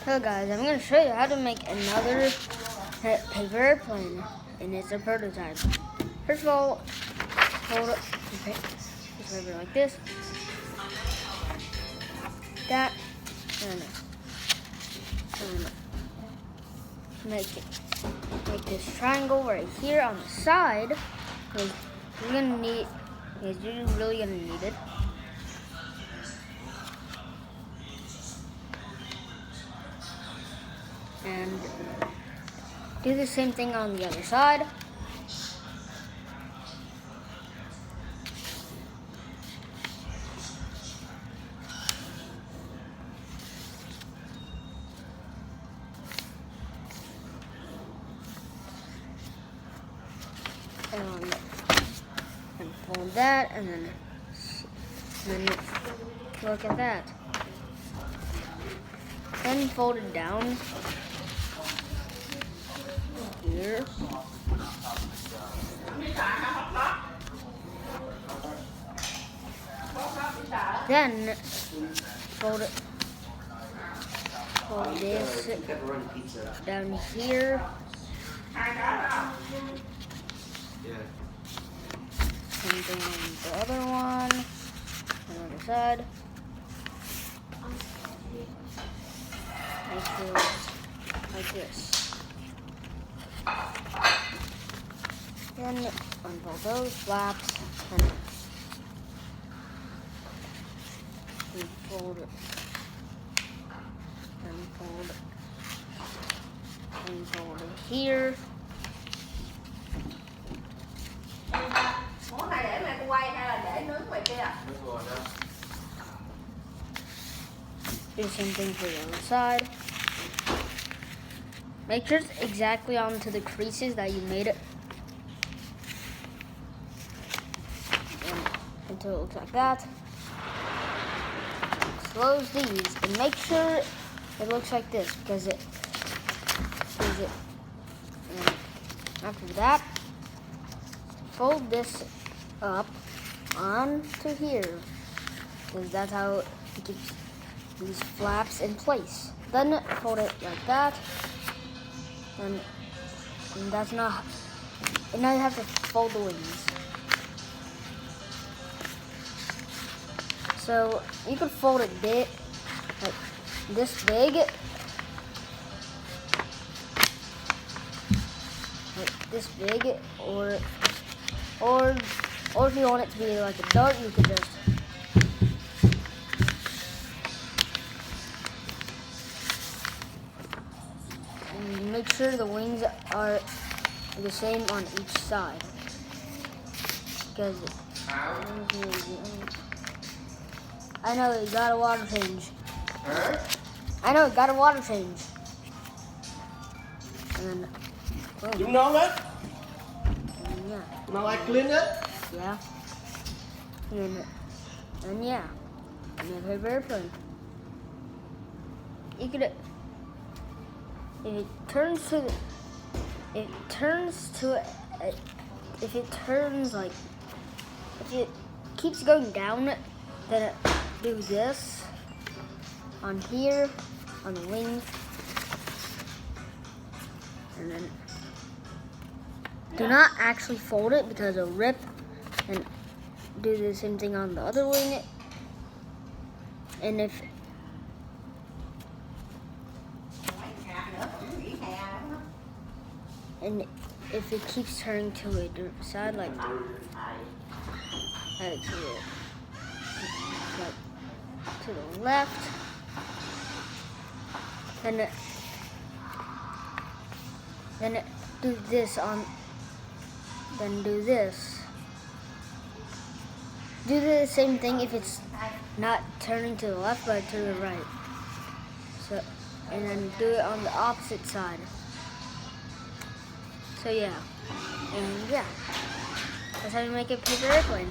Hello guys, I'm going to show you how to make another paper airplane, and it's a prototype. First of all, hold up this paper like this, that, and make this triangle right here on the side, because you're really gonna need it. And do the same thing on the other side. And fold that, and then look at that. Then fold it down here. Then fold this down here. Same thing on the other one, on the other side. Make sure it's like this. Then unfold those flaps and fold it. Fold it here. Món này để mẹ tôi quay hay là để nướng ngoài kia? Do the same thing for the other side. Make sure it's exactly onto the creases that you made it. Until it looks like that. Close these and make sure it looks like this because it. After that, fold this up onto here because that's how it keeps these flaps in place. Then fold it like that, and that's not. And now you have to fold the wings. So you could fold it big, like this big, or if you want it to be like a dart, you could just make sure the wings are the same on each side. Because I know it got a water change. Huh? I know it got a water change. And then, boom. You know that? Yeah. Now I clean it? Yeah. And yeah. And then paper airplane. You could, if it turns like, if it keeps going down, then do this on here, on the wings, and then do not actually fold it because it'll rip, and do the same thing on the other wing. And if it keeps turning to a different side, like to the left, then do this on, then do this. Do the same thing if it's not turning to the left, but to the right. So, and then do it on the opposite side. So yeah, and yeah, that's how you make a paper airplane.